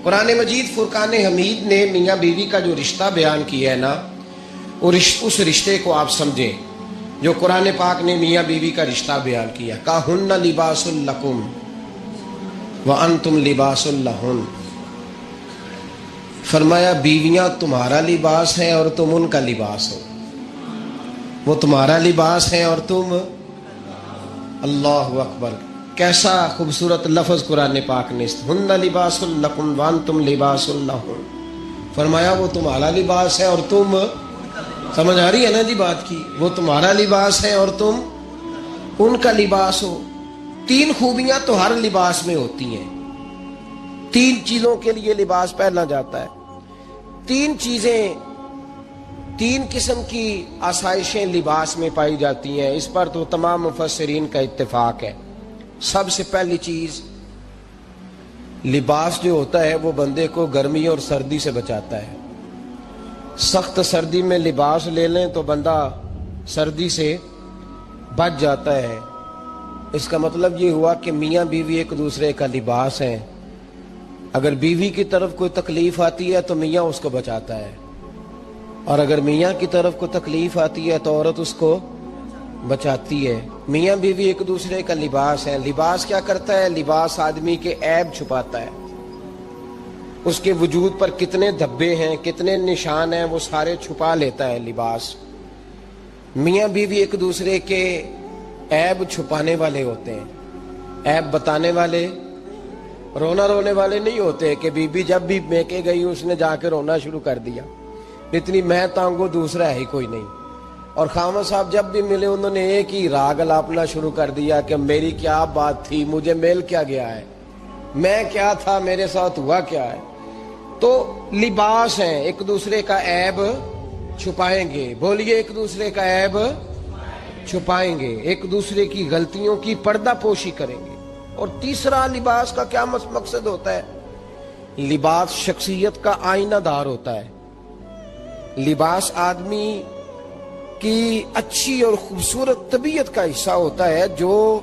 قرآن مجید فرقان حمید نے میاں بیوی کا جو رشتہ بیان کیا ہے نا، اس رشتے کو آپ سمجھیں جو قرآن پاک نے میاں بیوی کا رشتہ بیان کیا۔ کہن لباس لکم وانتم لباس لہن، فرمایا بیویاں تمہارا لباس ہیں اور تم ان کا لباس ہو۔ وہ تمہارا لباس ہیں اور تم، اللہ اکبر، کیسا خوبصورت لفظ قرآن پاک نے، ہن لباس لکم وانتم لباس لہن، فرمایا وہ تمہارا لباس ہے اور تم، سمجھ آ رہی ہے نا جی بات کی، وہ تمہارا لباس ہے اور تم ان کا لباس ہو۔ تین خوبیاں تو ہر لباس میں ہوتی ہیں، تین چیزوں کے لیے لباس پہنا جاتا ہے، تین چیزیں، تین قسم کی آسائشیں لباس میں پائی جاتی ہیں، اس پر تو تمام مفسرین کا اتفاق ہے۔ سب سے پہلی چیز، لباس جو ہوتا ہے وہ بندے کو گرمی اور سردی سے بچاتا ہے۔ سخت سردی میں لباس لے لیں تو بندہ سردی سے بچ جاتا ہے۔ اس کا مطلب یہ ہوا کہ میاں بیوی ایک دوسرے کا لباس ہیں۔ اگر بیوی کی طرف کوئی تکلیف آتی ہے تو میاں اس کو بچاتا ہے، اور اگر میاں کی طرف کوئی تکلیف آتی ہے تو عورت اس کو بچاتی ہے۔ میاں بیوی ایک دوسرے کا لباس ہے۔ لباس کیا کرتا ہے؟ لباس آدمی کے عیب چھپاتا ہے، اس کے وجود پر کتنے دھبے ہیں، کتنے نشان ہیں، وہ سارے چھپا لیتا ہے لباس۔ میاں بیوی ایک دوسرے کے عیب چھپانے والے ہوتے ہیں، عیب بتانے والے، رونا رونے والے نہیں ہوتے کہ بی بی جب بھی میکے گئی اس نے جا کے رونا شروع کر دیا، اتنی میں تانگو دوسرا ہے ہی کوئی نہیں۔ اور خامد صاحب جب بھی ملے انہوں نے ایک ہی راگ الاپنا شروع کر دیا کہ میری کیا بات تھی، مجھے مل کیا گیا ہے، میں کیا تھا، میرے ساتھ ہوا کیا ہے۔ تو لباس ہیں، ایک دوسرے کا عیب چھپائیں گے، بولیے ایک دوسرے کا عیب چھپائیں گے، ایک دوسرے کی غلطیوں کی پردہ پوشی کریں گے۔ اور تیسرا لباس کا کیا مقصد ہوتا ہے؟ لباس شخصیت کا آئینہ دار ہوتا ہے۔ لباس آدمی کی اچھی اور خوبصورت طبیعت کا حصہ ہوتا ہے۔ جو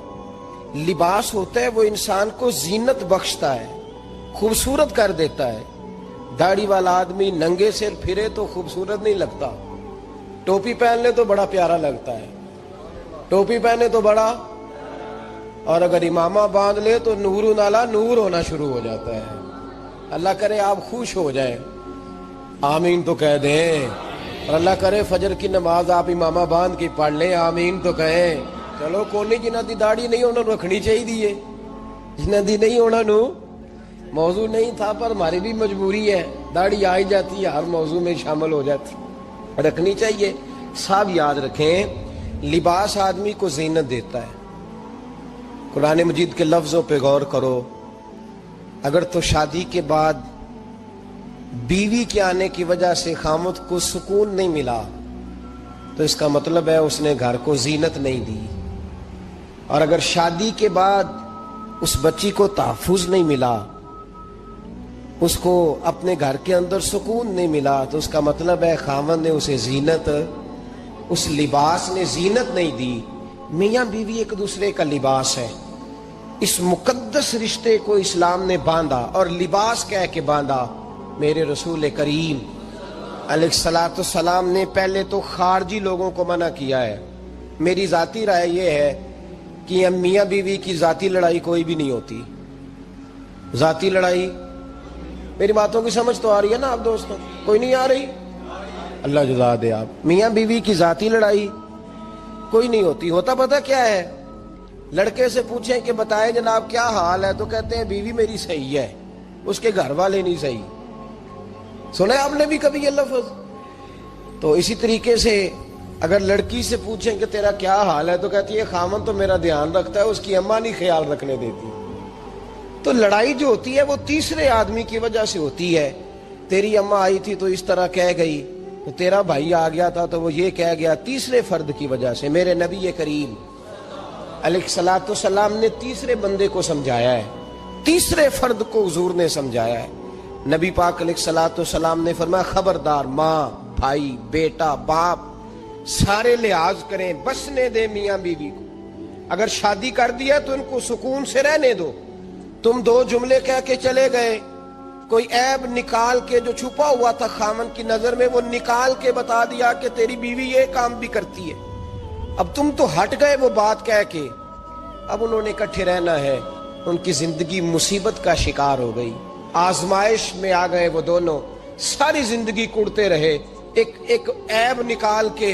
لباس ہوتا ہے وہ انسان کو زینت بخشتا ہے، خوبصورت کر دیتا ہے۔ داڑھی والا آدمی ننگے سر پھرے تو خوبصورت نہیں لگتا، ٹوپی پہن لے تو بڑا پیارا لگتا ہے، ٹوپی پہنے تو بڑا، اور اگر امامہ باندھ لے تو نور نالا نور ہونا شروع ہو جاتا ہے۔ اللہ کرے آپ خوش ہو جائیں، آمین تو کہہ دیں، اور اللہ کرے فجر کی نماز آپ امامہ باندھ کی پڑھ لیں، آمین تو کہیں۔ چلو کوئی جنہ دی داڑھی نہیں ہونا رکھنی چاہیے، جنہ دی نہیں ہونا نو موضوع نہیں تھا، پر ہماری بھی مجبوری ہے، داڑھی آئی جاتی ہے، ہر موضوع میں شامل ہو جاتی، رکھنی چاہیے۔ سب یاد رکھیں، لباس آدمی کو زینت دیتا ہے۔ قرآن مجید کے لفظوں پہ غور کرو، اگر تو شادی کے بعد بیوی کے آنے کی وجہ سے خامد کو سکون نہیں ملا تو اس کا مطلب ہے اس نے گھر کو زینت نہیں دی، اور اگر شادی کے بعد اس بچی کو تحفظ نہیں ملا، اس کو اپنے گھر کے اندر سکون نہیں ملا، تو اس کا مطلب ہے خاوند نے اسے زینت، اس لباس نے زینت نہیں دی۔ میاں بیوی ایک دوسرے کا لباس ہے۔ اس مقدس رشتے کو اسلام نے باندھا، اور لباس کہہ کے باندھا۔ میرے رسول کریم علیہ الصلوۃ والسلام نے پہلے تو خارجی لوگوں کو منع کیا ہے۔ میری ذاتی رائے یہ ہے کہ میاں بیوی کی ذاتی لڑائی کوئی بھی نہیں ہوتی، ذاتی لڑائی، میری باتوں کی سمجھ تو آ رہی ہے نا آپ دوستوں؟ کوئی نہیں آ رہی؟ اللہ جزا دے آپ۔ میاں بیوی کی ذاتی لڑائی کوئی نہیں ہوتی۔ ہوتا پتہ کیا ہے؟ لڑکے سے پوچھیں کہ بتائیں جناب کیا حال ہے، تو کہتے ہیں بیوی میری صحیح ہے، اس کے گھر والے نہیں صحیح۔ سنا ہے آپ نے بھی کبھی یہ لفظ؟ تو اسی طریقے سے اگر لڑکی سے پوچھیں کہ تیرا کیا حال ہے، تو کہتی ہے خامن تو میرا دھیان رکھتا ہے، اس کی اماں نہیں خیال رکھنے دیتی۔ تو لڑائی جو ہوتی ہے وہ تیسرے آدمی کی وجہ سے ہوتی ہے۔ تیری اماں آئی تھی تو اس طرح کہہ گئی، تو تیرا بھائی آ گیا تھا تو وہ یہ کہہ گیا، تیسرے فرد کی وجہ سے۔ میرے نبی کریم علیہ الصلوۃ والسلام نے تیسرے بندے کو سمجھایا ہے، تیسرے فرد کو حضور نے سمجھایا ہے۔ نبی پاک علیہ الصلوۃ والسلام نے فرمایا خبردار، ماں، بھائی، بیٹا، باپ سارے لحاظ کریں، بسنے دے میاں بیوی کو۔ اگر شادی کر دیا تو ان کو سکون سے رہنے دو۔ تم دو جملے کہہ کے چلے گئے، کوئی عیب نکال کے جو چھپا ہوا تھا خامن کی نظر میں وہ نکال کے بتا دیا کہ تیری بیوی یہ کام بھی کرتی ہے. اب تم تو ہٹ گئے وہ بات کہہ کے. اب انہوں نے اکٹھے رہنا ہے. ان کی زندگی مصیبت کا شکار ہو گئی, آزمائش میں آ گئے وہ دونوں. ساری زندگی کڑتے رہے. ایک عیب نکال کے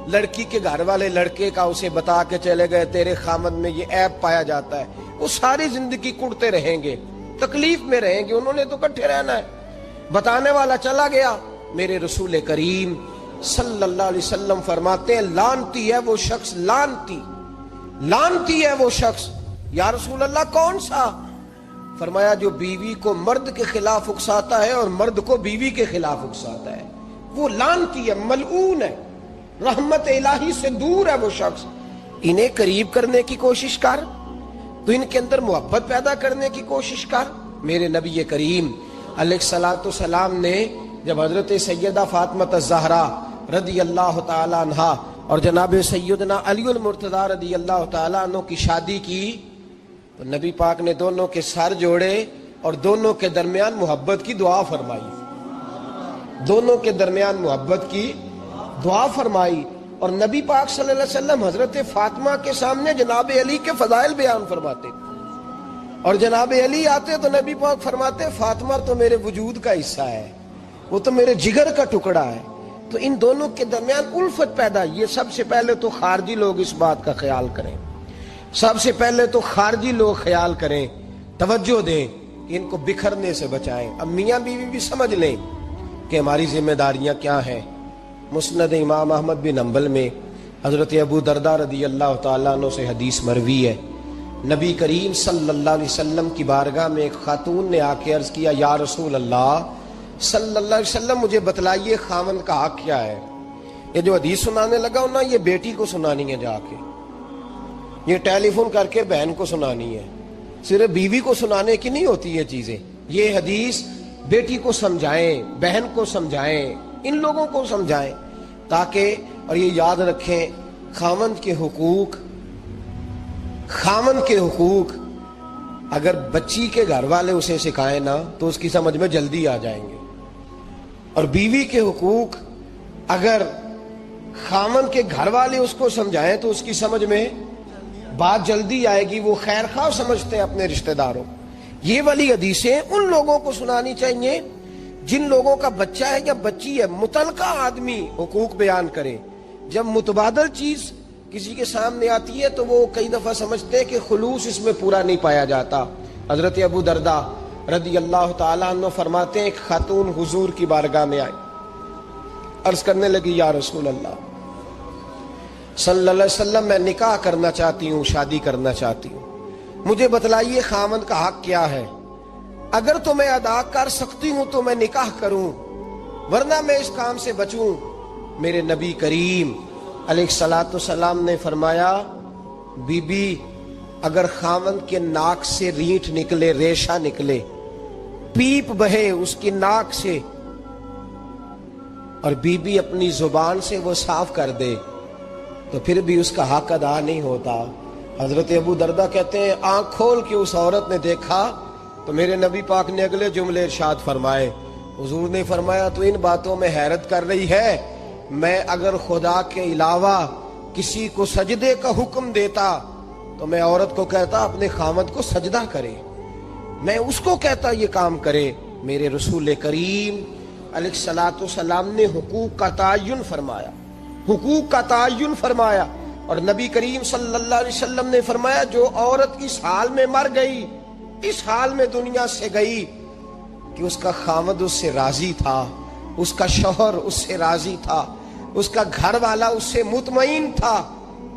لڑکی کے گھر والے لڑکے کا اسے بتا کے چلے گئے تیرے خامد میں یہ عیب پایا جاتا ہے. وہ ساری زندگی کڑتے رہیں گے, تکلیف میں رہیں گے. انہوں نے تو اکٹھے رہنا ہے. بتانے والا چلا گیا. میرے رسول کریم صلی اللہ علیہ وسلم فرماتے ہیں لعنتی ہے وہ شخص, لعنتی ہے وہ شخص. یا رسول اللہ کون سا؟ فرمایا جو بیوی کو مرد کے خلاف اکساتا ہے اور مرد کو بیوی کے خلاف اکساتا ہے, وہ لعنتی ہے, ملعون ہے, رحمت الہی سے دور ہے وہ شخص. انہیں قریب کرنے کی کوشش کر, تو ان کے اندر محبت پیدا کرنے کی کوشش کر. میرے نبی کریم علیہ الصلوۃ والسلام نے جب حضرت سیدہ فاطمہ الزہرا رضی اللہ تعالی عنہا اور جناب سیدنا علی المرتضی رضی اللہ تعالی عنہ کی شادی کی تو نبی پاک نے دونوں کے سر جوڑے اور دونوں کے درمیان محبت کی دعا فرمائی. دونوں کے درمیان محبت کی دعا فرمائی. اور نبی پاک صلی اللہ علیہ وسلم حضرت فاطمہ کے سامنے جناب علی کے فضائل بیان فرماتے, اور جناب علی آتے تو نبی پاک فرماتے فاطمہ تو میرے وجود کا حصہ ہے, وہ تو میرے جگر کا ٹکڑا ہے. تو ان دونوں کے درمیان الفت پیدا. یہ سب سے پہلے تو خارجی لوگ اس بات کا خیال کریں, سب سے پہلے تو خارجی لوگ خیال کریں, توجہ دیں کہ ان کو بکھرنے سے بچائیں. اب میاں بیوی بھی سمجھ لیں کہ ہماری ذمہ داریاں کیا ہیں. مسند امام احمد بن حنبل میں حضرت ابو درداء رضی اللہ تعالیٰ عنہ سے حدیث مروی ہے. نبی کریم صلی اللہ علیہ وسلم کی بارگاہ میں ایک خاتون نے آ کے عرض کیا یا رسول اللہ صلی اللہ علیہ وسلم مجھے بتلائیے خاوند کا حق کیا ہے. یہ جو حدیث سنانے لگا ہوں نا یہ بیٹی کو سنانی ہے, جا کے یہ ٹیلی فون کر کے بہن کو سنانی ہے, صرف بیوی کو سنانے کی نہیں ہوتی یہ چیزیں. یہ حدیث بیٹی کو سمجھائیں, بہن کو سمجھائیں, ان لوگوں کو سمجھائیں تاکہ, اور یہ یاد رکھیں خاوند کے حقوق اگر بچی کے گھر والے اسے سکھائیں نا تو اس کی سمجھ میں جلدی آ جائیں گے, اور بیوی کے حقوق اگر خاوند کے گھر والے اس کو سمجھائیں تو اس کی سمجھ میں بات جلدی آئے گی. وہ خیر خواہ سمجھتے ہیں اپنے رشتہ داروں. یہ والی حدیثیں ان لوگوں کو سنانی چاہیے جن لوگوں کا بچہ ہے یا بچی ہے. متعلقہ آدمی حقوق بیان کرے. جب متبادل چیز کسی کے سامنے آتی ہے تو وہ کئی دفعہ سمجھتے ہیں کہ خلوص اس میں پورا نہیں پایا جاتا. حضرت ابو درداء رضی اللہ تعالیٰ عنہ فرماتے ہیں ایک خاتون حضور کی بارگاہ میں آئی, عرض کرنے لگی یا رسول اللہ صلی اللہ علیہ وسلم میں نکاح کرنا چاہتی ہوں, شادی کرنا چاہتی ہوں, مجھے بتلائیے خاوند کا حق کیا ہے. اگر تو میں ادا کر سکتی ہوں تو میں نکاح کروں, ورنہ میں اس کام سے بچوں. میرے نبی کریم علیہ الصلوۃ والسلام نے فرمایا بی بی اگر خاوند کے ناک سے رینٹ نکلے, ریشہ نکلے, پیپ بہے اس کی ناک سے, اور بی بی اپنی زبان سے وہ صاف کر دے تو پھر بھی اس کا حق ادا نہیں ہوتا. حضرت ابو درداء کہتے ہیں آنکھ کھول کے اس عورت نے دیکھا تو میرے نبی پاک نے اگلے جملے ارشاد فرمائے. حضور نے فرمایا تو ان باتوں میں حیرت کر رہی ہے, میں اگر خدا کے علاوہ کسی کو سجدے کا حکم دیتا تو میں عورت کو کہتا اپنے خاوند کو سجدہ کرے, میں اس کو کہتا یہ کام کرے. میرے رسول کریم علیہ الصلوۃ والسلام نے حقوق کا تعین فرمایا, حقوق کا تعین فرمایا. اور نبی کریم صلی اللہ علیہ وسلم نے فرمایا جو عورت اس حال میں مر گئی, اس حال میں دنیا سے گئی کہ اس کا خاوند اس سے راضی تھا, اس کا شوہر اس سے راضی تھا, اس کا گھر والا اس سے مطمئن تھا,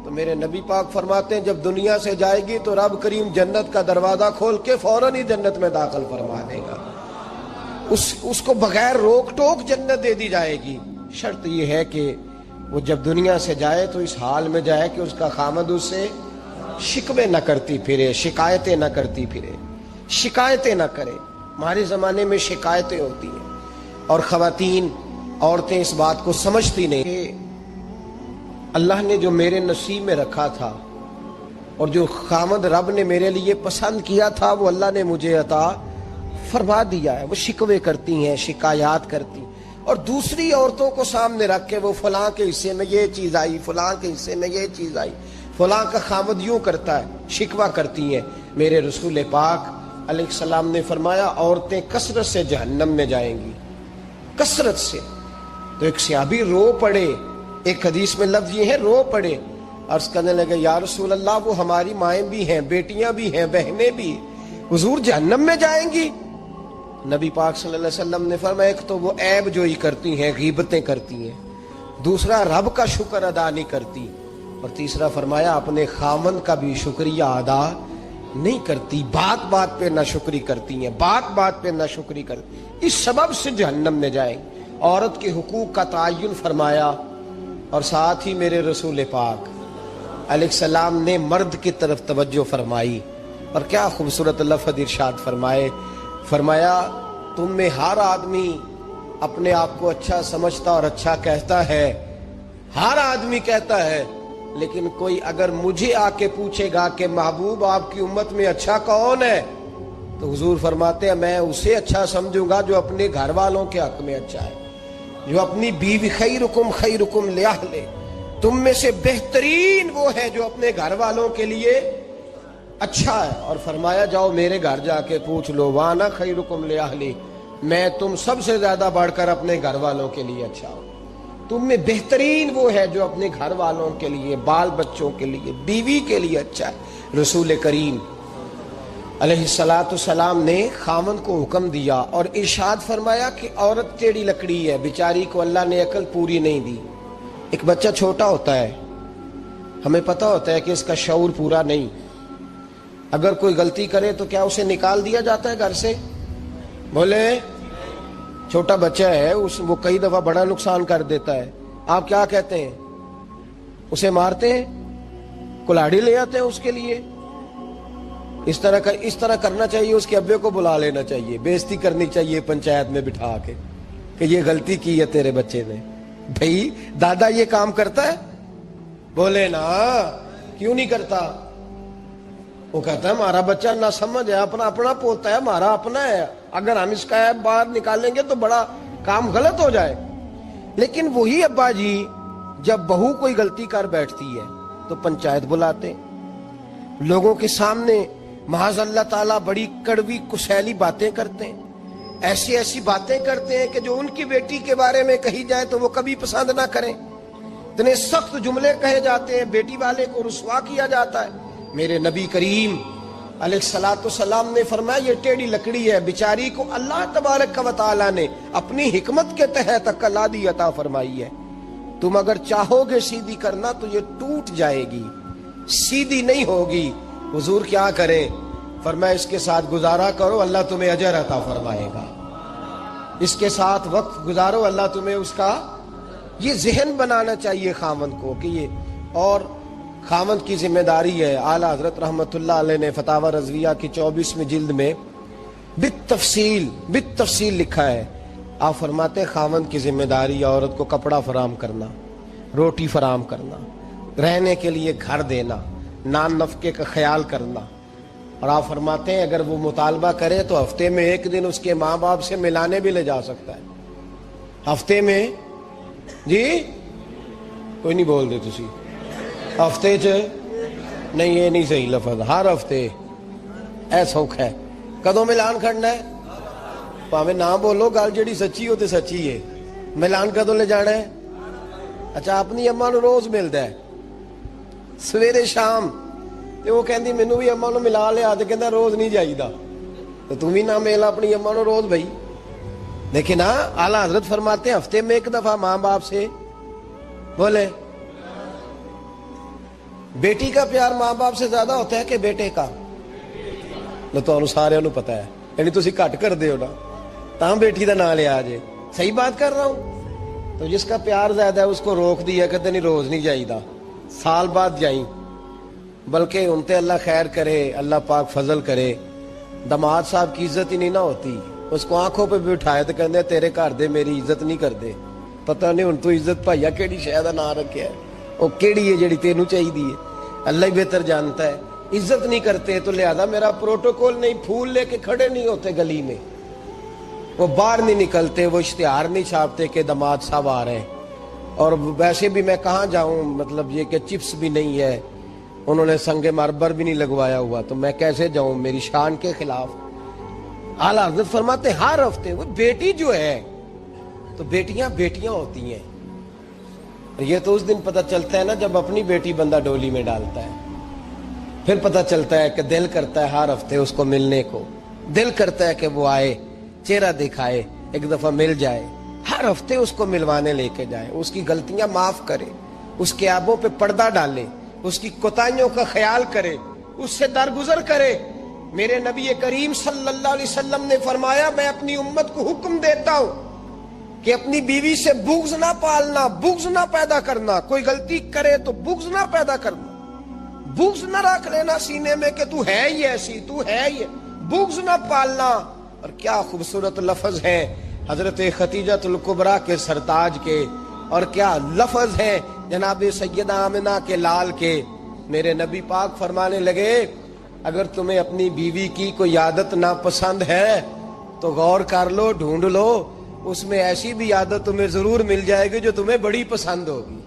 تو میرے نبی پاک فرماتے ہیں جب دنیا سے جائے گی تو رب کریم جنت کا دروازہ کھول کے فوراً ہی جنت میں داخل فرما دے گا. اس کو بغیر روک ٹوک جنت دے دی جائے گی. شرط یہ ہے کہ وہ جب دنیا سے جائے تو اس حال میں جائے کہ اس کا خاوند اس سے شکوے نہ کرتی پھرے, شکایتیں نہ کرتی پھرے, شکایتیں نہ کرے. ہمارے زمانے میں شکایتیں ہوتی ہیں اور خواتین عورتیں اس بات کو سمجھتی نہیں کہ اللہ نے جو میرے نصیب میں رکھا تھا اور جو خاوند رب نے میرے لیے پسند کیا تھا وہ اللہ نے مجھے عطا فرما دیا ہے. وہ شکوے کرتی ہیں, شکایات کرتی, اور دوسری عورتوں کو سامنے رکھ کے وہ فلاں کے حصے میں یہ چیز آئی, فلاں کے حصے میں یہ چیز آئی, فلاں کا خامد یوں کرتا ہے, شکوہ کرتی ہیں. میرے رسول پاک علیہ السلام نے فرمایا عورتیں کثرت سے جہنم میں جائیں گی, کثرت سے. تو ایک صحابی رو پڑے, ایک حدیث میں لفظ یہ ہے رو پڑے, عرض کرنے لگے یا رسول اللہ وہ ہماری مائیں بھی ہیں, بیٹیاں بھی ہیں, بہنیں بھی, حضور جہنم میں جائیں گی؟ نبی پاک صلی اللہ علیہ وسلم نے فرمایا ایک تو وہ عیب جوئی کرتی ہیں, غیبتیں کرتی ہیں, دوسرا رب کا شکر ادا نہیں کرتی, اور تیسرا فرمایا اپنے خامن کا بھی شکریہ ادا نہیں کرتی, بات بات پہ ناشکری کرتی ہیں, بات بات پہ ناشکری کرتی, اس سبب سے جہنم میں جائیں. عورت کے حقوق کا تعین فرمایا, اور ساتھ ہی میرے رسول پاک علیہ السلام نے مرد کی طرف توجہ فرمائی, اور کیا خوبصورت لفظ ارشاد فرمائے, فرمایا تم میں ہر آدمی اپنے آپ کو اچھا سمجھتا اور اچھا کہتا ہے, ہر آدمی کہتا ہے, لیکن کوئی اگر مجھے آ کے پوچھے گا کہ محبوب آپ کی امت میں اچھا کون ہے, تو حضور فرماتے ہیں میں اسے اچھا سمجھوں گا جو اپنے گھر والوں کے حق میں اچھا ہے, جو اپنی بیوی, خیرکم لأہلہ, تم میں سے بہترین وہ ہے جو اپنے گھر والوں کے لیے اچھا ہے. اور فرمایا جاؤ میرے گھر جا کے پوچھ لو, وانا خیرکم لأہلہ, میں تم سب سے زیادہ بڑھ کر اپنے گھر والوں کے لیے اچھا ہوں. تم میں بہترین وہ ہے جو اپنے گھر والوں کے لیے, بال بچوں کے لیے, بیوی کے لیے اچھا ہے. رسول کریم علیہ السلام نے خامن کو حکم دیا اور ارشاد فرمایا کہ عورت ٹیڑھی لکڑی ہے, بیچاری کو اللہ نے عقل پوری نہیں دی. ایک بچہ چھوٹا ہوتا ہے, ہمیں پتہ ہوتا ہے کہ اس کا شعور پورا نہیں, اگر کوئی غلطی کرے تو کیا اسے نکال دیا جاتا ہے گھر سے؟ بولے, چھوٹا بچہ ہے, وہ کئی دفعہ بڑا نقصان کر دیتا ہے, آپ کیا کہتے ہیں؟ اسے مارتے ہیں, کلاڑی لے آتے ہیں اس کے لیے. اس طرح کرنا چاہیے, اس کے ابے کو بلا لینا چاہیے, بےزتی کرنی چاہیے پنچایت میں بٹھا کے کہ یہ غلطی کی ہے تیرے بچے نے. بھئی دادا یہ کام کرتا ہے؟ بولے نا, کیوں نہیں کرتا؟ وہ کہتا ہے ہمارا بچہ نہ سمجھ ہے, اپنا پوتا ہے, ہمارا اپنا ہے, اگر ہم اس کا ایپ باہر نکالیں گے تو بڑا کام غلط ہو جائے. لیکن وہی ابا جی جب بہو کوئی غلطی کر بیٹھتی ہے تو پنچایت بلاتے, لوگوں کے سامنے معاذ اللہ تعالیٰ بڑی کڑوی کسیلی باتیں کرتے ہیں, ایسی باتیں کرتے ہیں کہ جو ان کی بیٹی کے بارے میں کہی جائے تو وہ کبھی پسند نہ کریں. اتنے سخت جملے کہے جاتے ہیں, بیٹی والے کو رسوا کیا جاتا ہے. میرے نبی کریم علیہ السلام نے فرمایا یہ ٹیڑھی لکڑی ہے, بیچاری کو اللہ تبارک و تعالیٰ نے اپنی حکمت کے تحت عقل عطا فرمائی ہے. تم اگر چاہو گے سیدھی کرنا تو یہ ٹوٹ جائے گی, سیدھی نہیں ہوگی. حضور کیا کریں؟ فرمایا اس کے ساتھ گزارا کرو, اللہ تمہیں اجر عطا فرمائے گا. اس کے ساتھ وقت گزارو, اللہ تمہیں اس کا, یہ ذہن بنانا چاہیے خامن کو کہ یہ, اور خامند کی ذمہ داری ہے. اعلیٰ حضرت رحمت اللہ علیہ نے فتاوی رضویہ کی 24ویں جلد میں بالتفصیل لکھا ہے. آپ فرماتے خامند کی ذمہ داری ہے عورت کو کپڑا فراہم کرنا, روٹی فراہم کرنا, رہنے کے لیے گھر دینا, نان نفقے کا خیال کرنا. اور آپ فرماتے ہیں اگر وہ مطالبہ کرے تو ہفتے میں ایک دن اس کے ماں باپ سے ملانے بھی لے جا سکتا ہے. ہفتے میں, جی کوئی نہیں بول دے تسی, ہفتے نہیں, یہ نہیں صحیح لفظ, ہر ہفتے اے سوکھ ہے. کدوں ملان کرنا ہے؟ پاویں نہ بولو, گل جڑی سچی ہو تے سچی ہے. ملان کدوں لے جانا ہے؟ اچھا اپنی اماں نو روز ملدا ہے سویرے شام, تے وہ کہندی مینوں بھی اماں نو ملا لیا, تے کہندا روز نہیں جائیدا. تو تم بھی نہ مل اپنی اماں نو روز بھائی. لیکن ہاں اعلیٰ حضرت فرماتے ہیں ہفتے میں ایک دفعہ ماں باپ سے بولے. بیٹی کا پیار ماں باپ سے زیادہ ہوتا ہے کہ بیٹے کا؟ تو سارے نو پتا ہے, یعنی تسی گھٹ کر دے ہو نا تاں بیٹی دا نام لیا جے. صحیح بات کر رہا ہوں؟ تو جس کا پیار زیادہ ہے اس کو روک دیا کہتے نہیں روز نہیں جائیدا, سال بعد جائیں. بلکہ ان تے اللہ خیر کرے, اللہ پاک فضل کرے, داماد صاحب کی عزت ہی نہیں نہ ہوتی, اس کو آنکھوں پہ بھی اٹھائے تو کہندے تیرے گھر دے میری عزت نہیں کردے. پتہ نہیں ہن تو عزت بھائیا کیڑی شے دا نام رکھیا ہے, وہ کیڑی ہے جڑی تینوں چاہیے ہے, اللہ ہی بہتر جانتا ہے. عزت نہیں کرتے تو لہذا میرا پروٹوکول نہیں, پھول لے کے کھڑے نہیں ہوتے گلی میں, وہ باہر نہیں نکلتے، وہ اشتہار نہیں چھاپتے کہ داماد صاحب آ رہے ہیں. اور ویسے بھی میں کہاں جاؤں، مطلب یہ کہ چپس بھی نہیں ہے، انہوں نے سنگ مرمر بھی نہیں لگوایا ہوا، تو میں کیسے جاؤں، میری شان کے خلاف. اعلیٰ حضرت فرماتے ہر ہفتے وہ بیٹی جو ہے، تو بیٹیاں بیٹیاں ہوتی ہیں. یہ تو اس دن پتہ چلتا ہے نا جب اپنی بیٹی بندہ ڈولی میں ڈالتا ہے، پھر پتہ چلتا ہے کہ دل کرتا ہے ہر ہفتے اس کو ملنے کو، دل کرتا ہے کہ وہ آئے، چہرہ دکھائے، ایک دفعہ مل جائے، ہر ہفتے اس کو ملوانے لے کے جائے، اس کی غلطیاں معاف کرے، اس کے عیبوں پہ پردہ ڈالے، اس کی کوتاہیوں کا خیال کرے، اس سے درگزر کرے. میرے نبی کریم صلی اللہ علیہ وسلم نے فرمایا میں اپنی امت کو حکم دیتا ہوں کہ اپنی بیوی سے بغض نہ پالنا، بغض نہ پیدا کرنا. کوئی غلطی کرے تو بغض نہ پیدا کرنا، بغض نہ رکھ لینا سینے میں کہ تو ہے ہی ایسی، تو ہے ہی، بغض نہ پالنا. اور کیا خوبصورت لفظ ہیں حضرت خدیجہ الکبریٰ کے سرتاج کے، اور کیا لفظ ہیں جناب سیدہ آمنہ کے لال کے. میرے نبی پاک فرمانے لگے اگر تمہیں اپنی بیوی کی کوئی عادت ناپسند ہے تو غور کر لو، ڈھونڈ لو، اس میں ایسی بھی عادت تمہیں ضرور مل جائے گی جو تمہیں بڑی پسند ہوگی.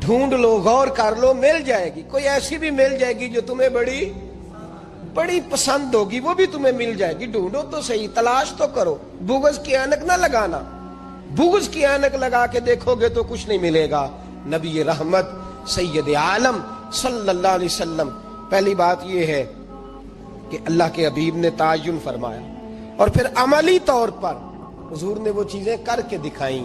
ڈھونڈ لو، غور کر لو، مل جائے گی. کوئی ایسی بھی مل جائے گی جو تمہیں بڑی پسند ہوگی، وہ بھی تمہیں مل جائے گی. ڈھونڈو تو صحیح، تلاش تو کرو. بغض کی اینک نہ لگانا، بغض کی اینک لگا کے دیکھو گے تو کچھ نہیں ملے گا. نبی رحمت سید عالم صلی اللہ علیہ وسلم، پہلی بات یہ ہے کہ اللہ کے حبیب نے تعین فرمایا، اور پھر عملی طور پر حضور نے وہ چیزیں کر کے دکھائیں